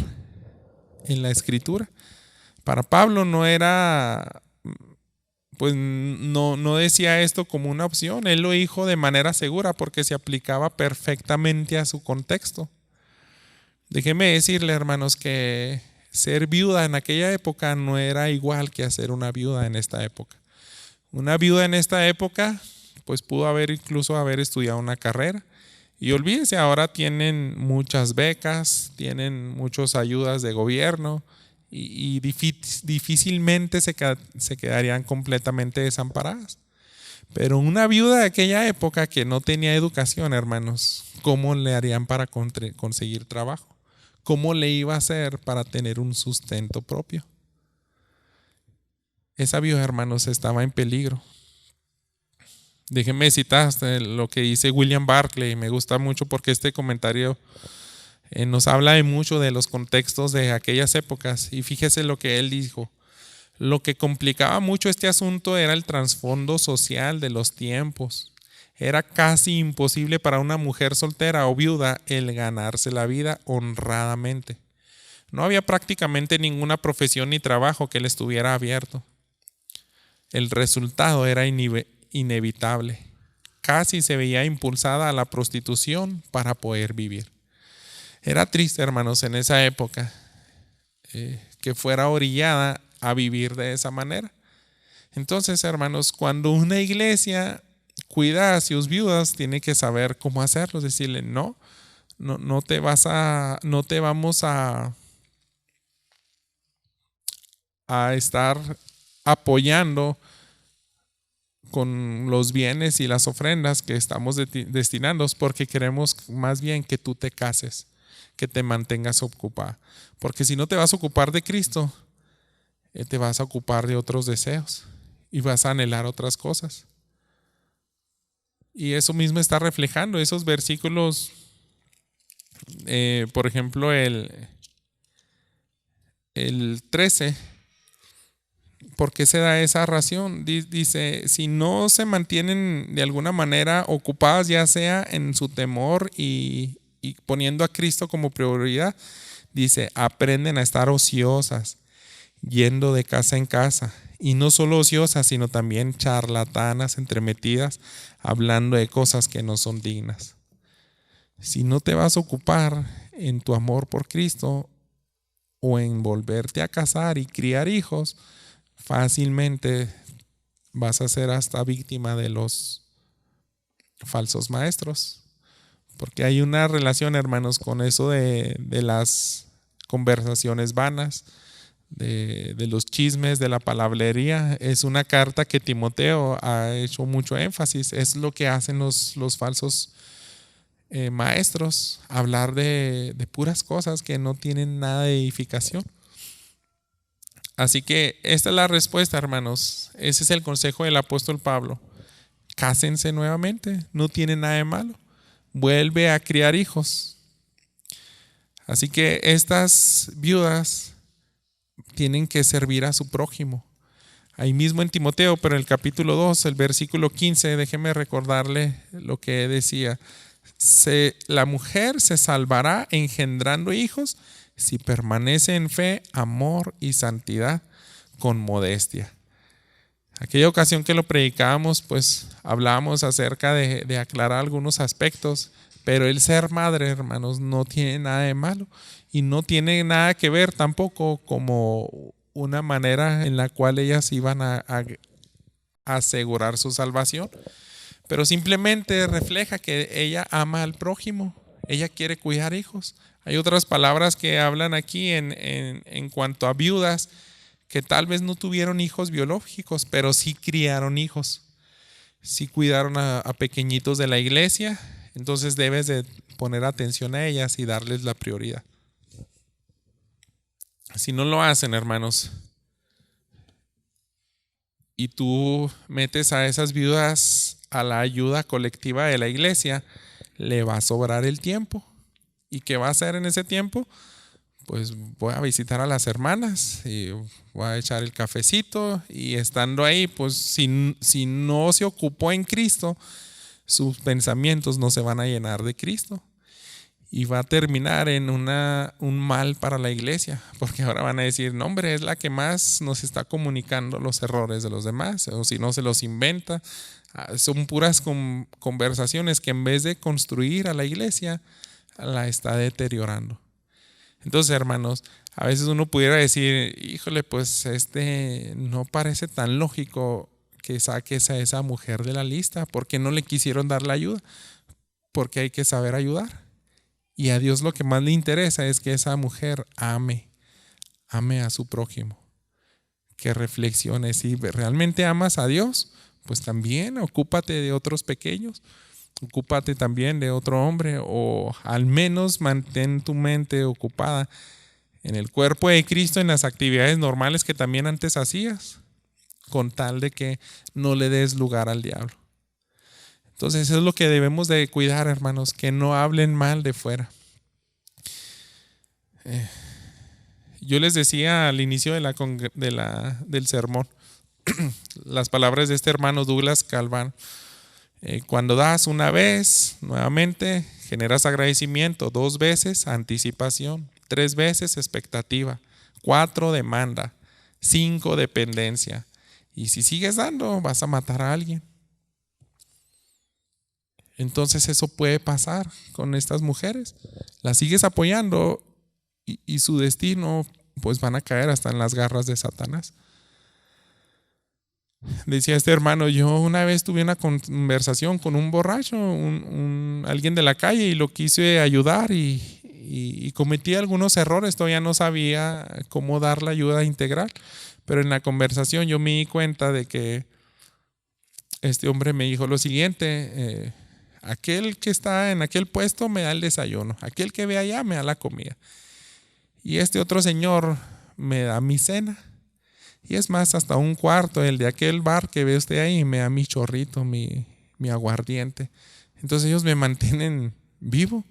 en la Escritura. Para Pablo no era, pues no decía esto como una opción. Él lo dijo de manera segura porque se aplicaba perfectamente a su contexto. Déjeme decirle, hermanos, que ser viuda en aquella época no era igual que ser una viuda en esta época. Una viuda en esta época pues pudo incluso haber estudiado una carrera. Y olvídese, ahora tienen muchas becas, tienen muchas ayudas de gobierno, y difícilmente se quedarían completamente desamparadas. Pero una viuda de aquella época que no tenía educación, hermanos, ¿cómo le harían para conseguir trabajo? ¿Cómo le iba a hacer para tener un sustento propio? Esa viuda, hermanos, estaba en peligro. Déjenme citar lo que dice William Barclay. Me gusta mucho porque este comentario nos habla de mucho de los contextos de aquellas épocas. Y fíjese lo que él dijo: lo que complicaba mucho este asunto era el trasfondo social de los tiempos. Era casi imposible para una mujer soltera o viuda el ganarse la vida honradamente. No había prácticamente ninguna profesión ni trabajo que le estuviera abierto. El resultado era inevitable. Casi se veía impulsada a la prostitución para poder vivir. Era triste, hermanos, en esa época que fuera orillada a vivir de esa manera. Entonces, hermanos, cuando una iglesia cuida a sus viudas, tiene que saber cómo hacerlo. Decirle: no te vamos a estar apoyando con los bienes y las ofrendas que estamos destinando, porque queremos más bien que tú te cases, que te mantengas ocupada. Porque si no te vas a ocupar de Cristo, te vas a ocupar de otros deseos y vas a anhelar otras cosas. Y eso mismo está reflejando esos versículos. Por ejemplo, el 13. ¿Por qué se da esa razón? Dice: si no se mantienen de alguna manera ocupadas, ya sea en su temor y poniendo a Cristo como prioridad, dice: aprenden a estar ociosas, yendo de casa en casa. Y no solo ociosas, sino también charlatanas, entremetidas, hablando de cosas que no son dignas. Si no te vas a ocupar en tu amor por Cristo o en volverte a casar y criar hijos, fácilmente vas a ser hasta víctima de los falsos maestros. Porque hay una relación, hermanos, con eso de las conversaciones vanas, de los chismes, de la palabrería. Es una carta que Timoteo ha hecho mucho énfasis. Es lo que hacen los falsos maestros, hablar de puras cosas que no tienen nada de edificación. Así que esta es la respuesta, hermanos. Ese es el consejo del apóstol Pablo. Cásense nuevamente, no tiene nada de malo. Vuelve a criar hijos. Así que estas viudas tienen que servir a su prójimo. Ahí mismo en Timoteo, pero en el capítulo 2, el versículo 15, déjeme recordarle lo que decía: la mujer se salvará engendrando hijos si permanece en fe, amor y santidad con modestia. Aquella ocasión que lo predicábamos, pues hablábamos acerca de aclarar algunos aspectos, pero el ser madre, hermanos, no tiene nada de malo y no tiene nada que ver tampoco como una manera en la cual ellas iban a asegurar su salvación, pero simplemente refleja que ella ama al prójimo, ella quiere cuidar hijos. Hay otras palabras que hablan aquí en cuanto a viudas que tal vez no tuvieron hijos biológicos, pero sí criaron hijos, sí cuidaron a pequeñitos de la iglesia. Entonces debes de poner atención a ellas y darles la prioridad. Si no lo hacen, hermanos, y tú metes a esas viudas a la ayuda colectiva de la iglesia, le va a sobrar el tiempo. ¿Y qué va a hacer en ese tiempo? Pues voy a visitar a las hermanas y voy a echar el cafecito, y estando ahí, pues si no se ocupó en Cristo, sus pensamientos no se van a llenar de Cristo y va a terminar en un mal para la iglesia, porque ahora van a decir, no hombre, es la que más nos está comunicando los errores de los demás, o si no se los inventa. Son puras conversaciones que en vez de construir a la iglesia, la está deteriorando. Entonces, hermanos, a veces uno pudiera decir, híjole, pues no parece tan lógico que saques a esa mujer de la lista, porque no le quisieron dar la ayuda, porque hay que saber ayudar. Y a Dios lo que más le interesa es que esa mujer ame a su prójimo, que reflexione. Si realmente amas a Dios, pues también ocúpate de otros pequeños, ocúpate también de otro hombre, o al menos mantén tu mente ocupada en el cuerpo de Cristo, en las actividades normales que también antes hacías, con tal de que no le des lugar al diablo. Entonces eso es lo que debemos de cuidar, hermanos, que no hablen mal de fuera. Yo les decía al inicio del sermón, las palabras de este hermano Douglas Calván. Cuando das una vez, nuevamente generas agradecimiento. 2 veces, anticipación. 3 veces, expectativa. 4, demanda. 5, dependencia. Y si sigues dando, vas a matar a alguien. Entonces eso puede pasar con estas mujeres. Las sigues apoyando y su destino, pues van a caer hasta en las garras de Satanás. Decía este hermano, yo una vez tuve una conversación con un borracho, alguien de la calle, y lo quise ayudar y cometí algunos errores. Todavía no sabía cómo dar la ayuda integral, pero en la conversación yo me di cuenta de que este hombre me dijo lo siguiente: aquel que está en aquel puesto me da el desayuno, aquel que ve allá me da la comida, y este otro señor me da mi cena. Y es más, hasta un cuarto, el de aquel bar que ve usted ahí, me da mi chorrito, mi aguardiente. Entonces ellos me mantienen vivo.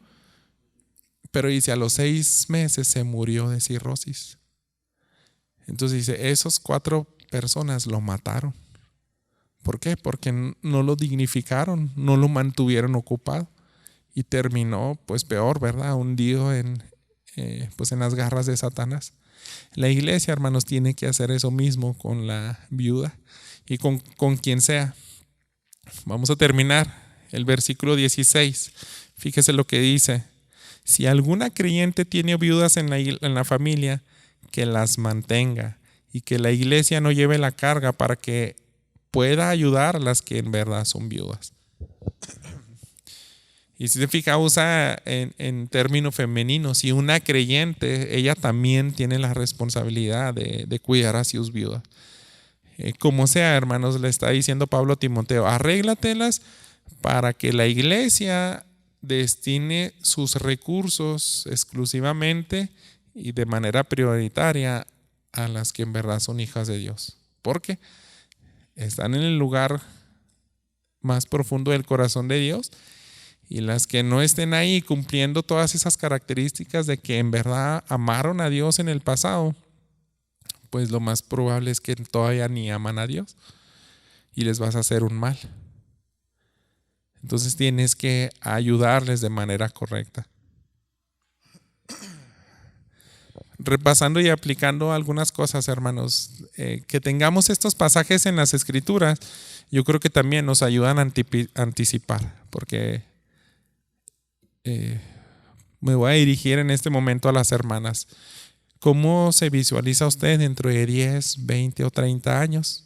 Pero dice, a los 6 meses se murió de cirrosis. Entonces dice, esos 4 personas lo mataron. ¿Por qué? Porque no lo dignificaron, no lo mantuvieron ocupado. Y terminó, pues peor, ¿verdad? Hundido en las garras de Satanás. La iglesia, hermanos, tiene que hacer eso mismo con la viuda y con quien sea. Vamos a terminar el versículo 16. Fíjese lo que dice: si alguna creyente tiene viudas en la familia, que las mantenga, y que la iglesia no lleve la carga, para que pueda ayudar a las que en verdad son viudas. Y si se fija, usa en término femenino. Si una creyente, ella también tiene la responsabilidad de cuidar a sus viudas. Como sea, hermanos, le está diciendo Pablo a Timoteo, arréglatelas para que la iglesia destine sus recursos exclusivamente y de manera prioritaria a las que en verdad son hijas de Dios. Porque están en el lugar más profundo del corazón de Dios. Y las que no estén ahí cumpliendo todas esas características de que en verdad amaron a Dios en el pasado, pues lo más probable es que todavía ni aman a Dios y les vas a hacer un mal. Entonces tienes que ayudarles de manera correcta. Repasando y aplicando algunas cosas, hermanos, que tengamos estos pasajes en las Escrituras, yo creo que también nos ayudan a anticipar, porque me voy a dirigir en este momento a las hermanas. ¿Cómo se visualiza usted dentro de 10, 20 o 30 años?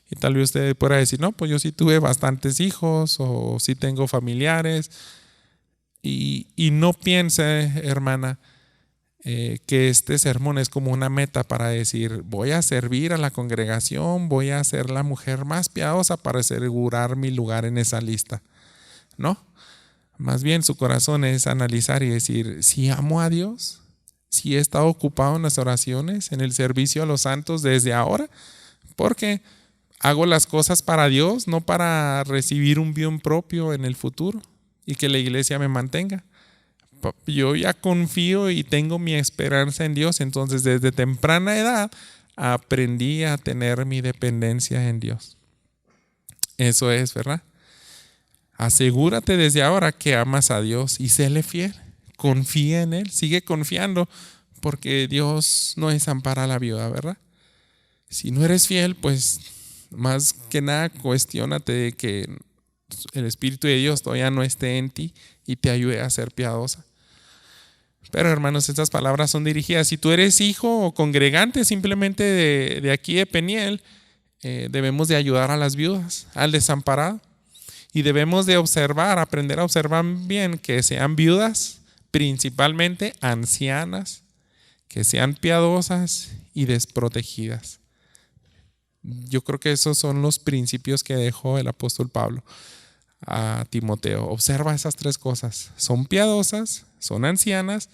Y tal vez usted pueda decir, no, pues yo sí tuve bastantes hijos o sí tengo familiares. Y no piense, hermana, que este sermón es como una meta para decir, voy a servir a la congregación, voy a ser la mujer más piadosa para asegurar mi lugar en esa lista. No, más bien su corazón es analizar y decir, si amo a Dios, si he estado ocupado en las oraciones, en el servicio a los santos desde ahora, porque hago las cosas para Dios, no para recibir un bien propio en el futuro y que la iglesia me mantenga. Yo ya confío y tengo mi esperanza en Dios, entonces desde temprana edad aprendí a tener mi dependencia en Dios. Eso es, ¿verdad? Asegúrate desde ahora que amas a Dios y séle fiel. Confía en Él, sigue confiando, porque Dios no desampara a la viuda, ¿verdad? Si no eres fiel, pues más que nada cuestiónate de que el Espíritu de Dios todavía no esté en ti y te ayude a ser piadosa. Pero hermanos, estas palabras son dirigidas. Si tú eres hijo o congregante simplemente de aquí de Peniel, debemos de ayudar a las viudas, al desamparado. Y debemos de observar, aprender a observar bien que sean viudas, principalmente ancianas, que sean piadosas y desprotegidas. Yo creo que esos son los principios que dejó el apóstol Pablo a Timoteo. Observa esas tres cosas. Son piadosas, son ancianas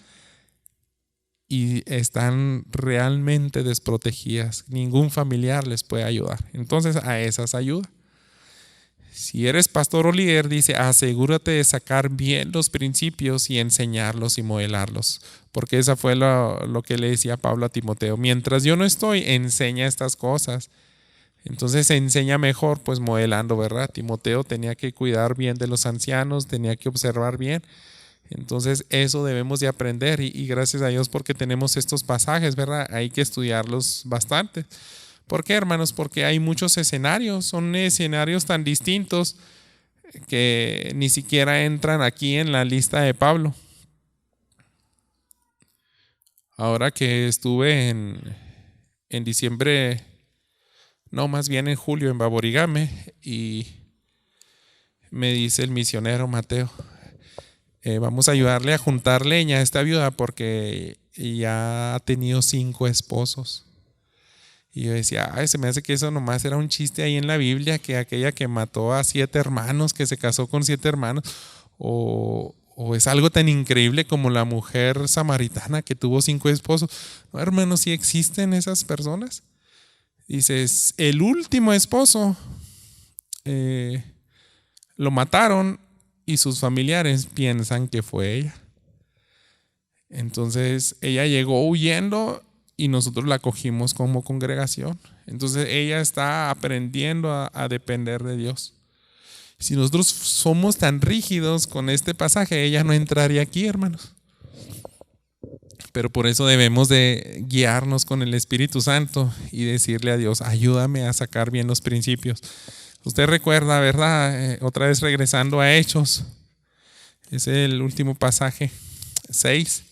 y están realmente desprotegidas. Ningún familiar les puede ayudar. Entonces a esas ayuda. Si eres pastor o líder, dice, asegúrate de sacar bien los principios y enseñarlos y modelarlos. Porque esa fue lo que le decía Pablo a Timoteo. Mientras yo no estoy, enseña estas cosas. Entonces se enseña mejor pues modelando, ¿verdad? Timoteo tenía que cuidar bien de los ancianos, tenía que observar bien. Entonces eso debemos de aprender y gracias a Dios porque tenemos estos pasajes, ¿verdad? Hay que estudiarlos bastante. ¿Por qué, hermanos? Porque hay muchos escenarios, son escenarios tan distintos que ni siquiera entran aquí en la lista de Pablo. Ahora que estuve en diciembre, no, más bien en julio en Baborigame, y me dice el misionero Mateo, vamos a ayudarle a juntar leña a esta viuda porque ya ha tenido 5 esposos. Y yo decía, se me hace que eso nomás era un chiste ahí en la Biblia, que aquella que mató a 7 hermanos, que se casó con 7 hermanos, o es algo tan increíble como la mujer samaritana que tuvo 5 esposos. No, hermanos, ¿sí existen esas personas? Dices, el último esposo lo mataron y sus familiares piensan que fue ella. Entonces ella llegó huyendo y nosotros la cogimos como congregación. Entonces ella está aprendiendo a depender de Dios. Si nosotros somos tan rígidos con este pasaje, ella no entraría aquí, hermanos. Pero por eso debemos de guiarnos con el Espíritu Santo y decirle a Dios, ayúdame a sacar bien los principios. Usted recuerda, ¿verdad? Otra vez regresando a Hechos, es el último pasaje, 6.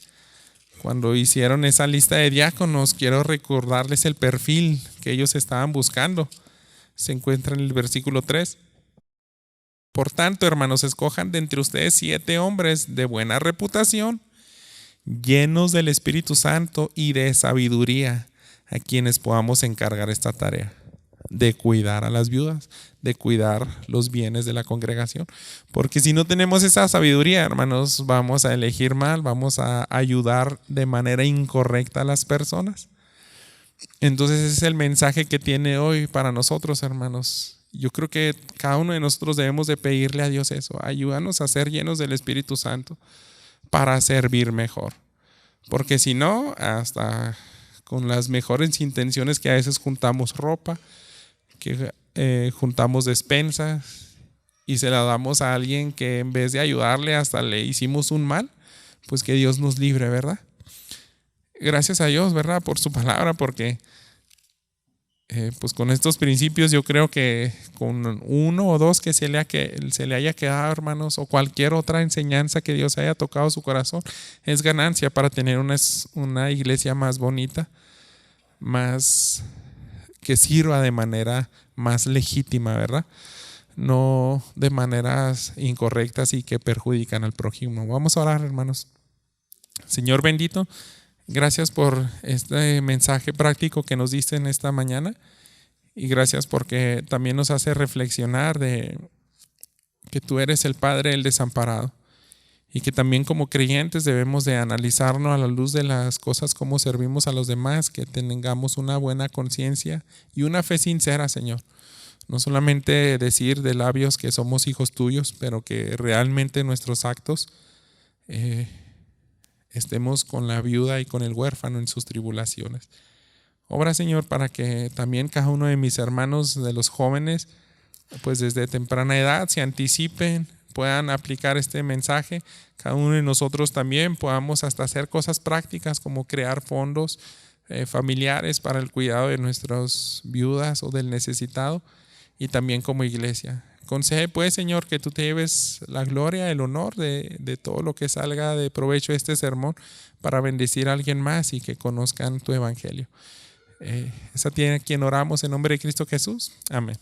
Cuando hicieron esa lista de diáconos, quiero recordarles el perfil que ellos estaban buscando. Se encuentra en el versículo 3. Por tanto, hermanos, escojan de entre ustedes 7 hombres de buena reputación, llenos del Espíritu Santo y de sabiduría, a quienes podamos encargar esta tarea de cuidar a las viudas, de cuidar los bienes de la congregación. Porque si no tenemos esa sabiduría, hermanos, vamos a elegir mal, vamos a ayudar de manera incorrecta a las personas. Entonces ese es el mensaje que tiene hoy para nosotros, hermanos. Yo creo que cada uno de nosotros debemos de pedirle a Dios eso, ayúdanos a ser llenos del Espíritu Santo para servir mejor. Porque si no, hasta con las mejores intenciones que a veces juntamos ropa, que juntamos despensas y se la damos a alguien que en vez de ayudarle hasta le hicimos un mal, pues que Dios nos libre, ¿verdad? Gracias a Dios, ¿verdad? Por su palabra, porque pues con estos principios yo creo que con 1 o 2 que se le haya quedado, hermanos, o cualquier otra enseñanza que Dios haya tocado su corazón, es ganancia para tener una iglesia más bonita, más que sirva de manera más legítima, ¿verdad? No de maneras incorrectas y que perjudican al prójimo. Vamos a orar, hermanos. Señor bendito, gracias por este mensaje práctico que nos diste en esta mañana y gracias porque también nos hace reflexionar de que tú eres el Padre del desamparado y que también como creyentes debemos de analizarnos a la luz de las cosas, cómo servimos a los demás, que tengamos una buena conciencia y una fe sincera, Señor. No solamente decir de labios que somos hijos tuyos, pero que realmente nuestros actos estemos con la viuda y con el huérfano en sus tribulaciones. Obra, Señor, para que también cada uno de mis hermanos, de los jóvenes, pues desde temprana edad se anticipen, puedan aplicar este mensaje. Cada uno de nosotros también podamos hasta hacer cosas prácticas como crear fondos familiares para el cuidado de nuestras viudas o del necesitado, y también como iglesia. Concede pues, Señor, que tú te lleves la gloria, el honor de todo lo que salga de provecho de este sermón para bendecir a alguien más y que conozcan tu evangelio. Es a ti a quien oramos en nombre de Cristo Jesús. Amén.